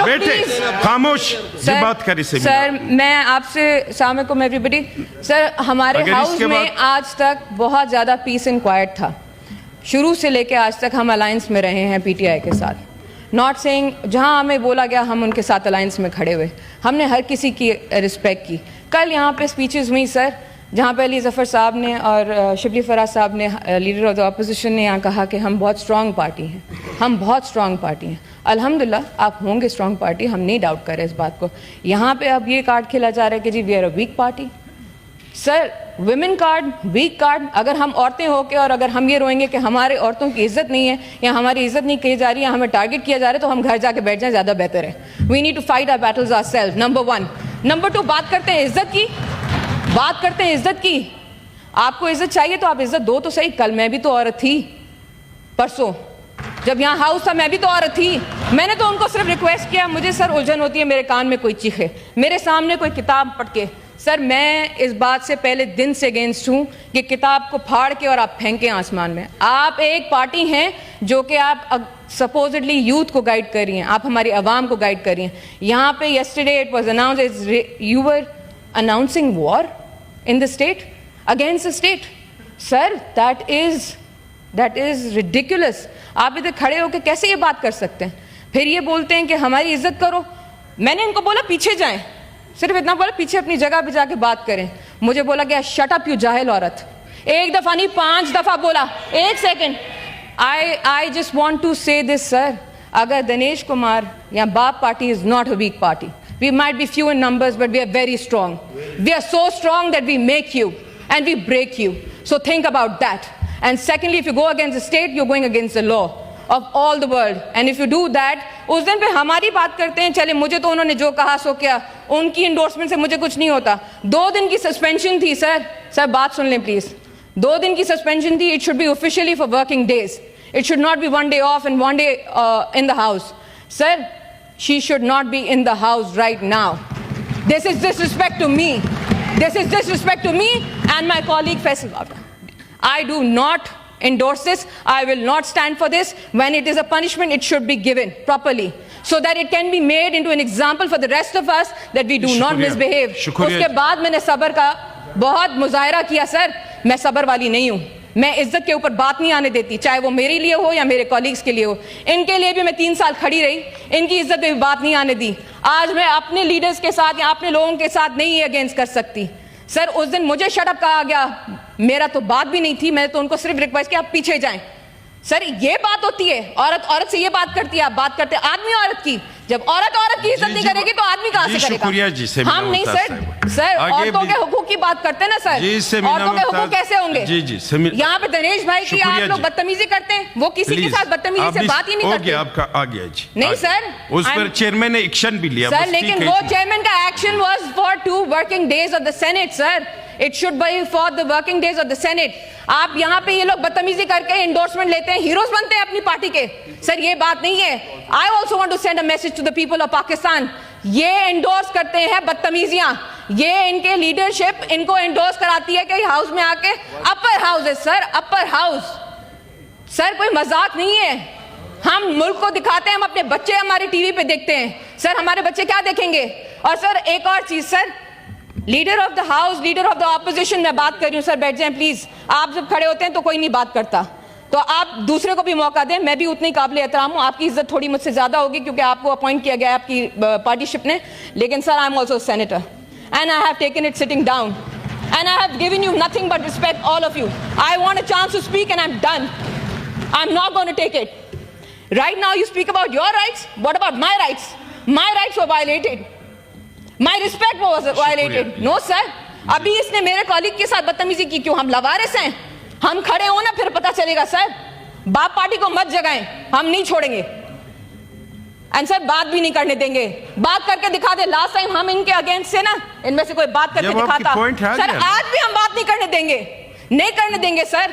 بیٹے خاموش جی بات کری سے سر میں آپ سے السلام علیکم ایوری بڈی. سر ہمارے ہاؤس میں آج تک بہت زیادہ پیس اینڈ کوائٹ تھا. شروع سے لے کے آج تک ہم الائنس میں رہے ہیں پی ٹی آئی کے ساتھ. ناٹ سینگ جہاں ہمیں بولا گیا ہم ان کے ساتھ الائنس میں کھڑے ہوئے. ہم نے ہر کسی کی رسپیکٹ کی. کل یہاں پہ اسپیچز ہوئی سر جہاں پہ علی ظفر صاحب نے اور شبلی فراز صاحب نے لیڈر آف دا اپوزیشن نے یہاں کہا کہ ہم بہت اسٹرانگ پارٹی ہیں, ہم بہت اسٹرانگ پارٹی ہیں. الحمدللہ آپ ہوں گے اسٹرانگ پارٹی, ہم نہیں ڈاؤٹ کر رہے اس بات کو. یہاں پہ اب یہ کارڈ کھیلا جا رہا ہے کہ جی we are a weak party. Sir women card, weak card, اگر ہم عورتیں ہو کے اور اگر ہم یہ روئیں گے کہ ہمارے عورتوں کی عزت نہیں ہے یا ہماری عزت نہیں کی جا رہی ہے, ہمیں ٹارگٹ کیا جا رہا ہے, تو ہم گھر جا کے بیٹھ جائیں, زیادہ بہتر ہے. We need to fight our battles our self, number 1. Number 2, بات کرتے ہیں عزت کی, بات کرتے ہیں عزت کی. آپ کو عزت چاہیے تو آپ عزت دو تو صحیح. کل میں بھی تو عورت تھی, پرسوں جب یہاں ہاؤس تھا میں بھی تو عورت تھی. میں نے تو ان کو صرف ریکویسٹ کیا, مجھے سر الجھن ہوتی ہے میرے کان میں کوئی چیخے, میرے سامنے کوئی کتاب پڑھ کے. سر میں اس بات سے پہلے دن سے اگینسٹ ہوں کہ کتاب کو پھاڑ کے اور آپ پھینکیں آسمان میں. آپ ایک پارٹی ہیں جو کہ آپ سپوزڈلی یوتھ کو گائیڈ کر رہی ہیں, آپ ہماری عوام کو گائیڈ کر رہی ہیں. یہاں پہ yesterday it was announced you were announcing war in the state against the state. Sir that is ridiculous. آپ ادھر کھڑے ہو کے کیسے یہ بات کر سکتے ہیں؟ پھر یہ بولتے ہیں کہ ہماری عزت کرو. میں نے ان کو بولا پیچھے جائیں, صرف اتنا بولا پیچھے اپنی جگہ پہ جا کے بات کریں. مجھے بولا گیا شٹ اپ یو جاہل عورت. ایک دفعہ نہیں 5 دفعہ بولا. ایک second, I just want to say this sir, اگر دنیش کمار یا باپ party is not a weak party. We might be few in numbers but we are very strong. We are so strong that we make you and we break you. So think about that. And secondly, if you go against the state, you're going against the law of all the world. And if you do that, اس دن پہ ہماری بات کرتے ہیں, چلے مجھے تو انہوں نے جو کہا سو کیا, ان کی انڈورسمنٹ سے مجھے کچھ نہیں ہوتا. 2 دن کی سسپینشن تھی سر بات سن لیں پلیز. 2 دن کی سسپینشن تھی. It should be officially for working days. It should not be 1 day off and 1 day in the house. Sir, she should not be in the house right now. This is disrespect to me. This is disrespect to me and my colleague Faisal Baba. I do not endorse this. I will not stand for this. When it is a punishment, it should be given properly so that it can be made into an example for the rest of us that we do not misbehave. اس کے بعد میں نے صبر کا بہت مظاہرہ کیا. سر میں صبر والی نہیں ہوں, میں عزت کے اوپر بات نہیں آنے دیتی, چاہے وہ میرے لیے ہو یا میرے کولیگز کے لیے ہو. ان کے لیے بھی میں 3 سال کھڑی رہی, ان کی عزت پہ بھی بات نہیں آنے دی. آج میں اپنے لیڈرز کے ساتھ یا اپنے لوگوں کے ساتھ نہیں اگینسٹ کر سکتی. سر اس دن مجھے شٹ اپ کہا گیا, میرا تو بات بھی نہیں تھی, میں تو ان کو صرف ریکویسٹ کیا آپ پیچھے جائیں. سر یہ بات ہوتی ہے, عورت سے یہ بات کرتی ہے, آپ بات کرتے آدمی عورت کی. جب عورت کی عزت نہیں کرے گی تو آدمی کہاں سے کرے گا؟ ہم نہیں سر عورتوں کے حقوق کی بات کرتے ہیں نا سر, عورتوں کے حقوق کیسے ہوں گے؟ یہاں پہ دنیش بھائی کی آپ لوگ بدتمیزی کرتے ہیں, وہ کسی کے ساتھ بدتمیزی سے بات ہی نہیں کرتے. آپ کا آ گیا جی, نہیں سر اس پر چیئرمین نے ایکشن بھی لیا سر, لیکن وہ چیئرمین کا action was for 2 working days of the Senate sir. It should be for the working days of the Senate. آپ یہاں پہ یہ لوگ بدتمیزی کر کے انڈورسمنٹ لیتے ہیں, ہیروز بنتے ہیں اپنی پارٹی کے. سر یہ بات نہیں ہے. I also want to send a message to the people of Pakistan. یہ انڈورس کرتے ہیں بدتمیزیاں, یہ ان کے لیڈرشپ ان کو انڈورس کراتی ہے کہ ہاؤس میں آ کے اپر ہاؤس ہے سر, اپر ہاؤس. سر کوئی مذاق نہیں ہے. ہم ملک کو دکھاتے ہیں, ہم اپنے بچے ہمارے ٹی وی پہ دیکھتے ہیں. سر ہمارے بچے کیا دیکھیں گے؟ اور سر ایک اور چیز sir, leader of the house, leader of the opposition, میں بات کر رہی ہوں سر, بیٹھ جائیں پلیز. آپ جب کھڑے ہوتے ہیں تو کوئی نہیں بات کرتا, تو آپ دوسرے کو بھی موقع دیں. میں بھی اتنی قابل احترام ہوں, آپ کی عزت تھوڑی مجھ سے زیادہ ہوگی کیونکہ آپ کو اپوائنٹ کیا گیا ہے آپ کی پارٹی شپ نے. لیکن sir I am also senator and I have taken it sitting down and I have given you nothing but respect all of you. I want a chance to speak and I am done. I am not going to take it. Right now you speak about your rights. What about my rights? My rights were violated. My respect was violated. No sir. ابھی اس نے میرے colleague کے ساتھ بدتمیزی کی. کیوں؟ ہم لوارث ہیں, ہم کھڑے ہوں نا پھر پتہ چلے گا سر. باپ پارٹی کو مت جگائیں, ہم نہیں چھوڑیں گے. اینڈ سر بات بھی نہیں کرنے دیں گے. بات کر کے دکھا دے. لاسٹ ٹائم ہم ان کے اگینسٹ سے نا ان میں سے کوئی بات کر کے دکھاتا, سر آج بھی ہم بات نہیں کرنے دیں گے, نہیں کرنے دیں گے سر.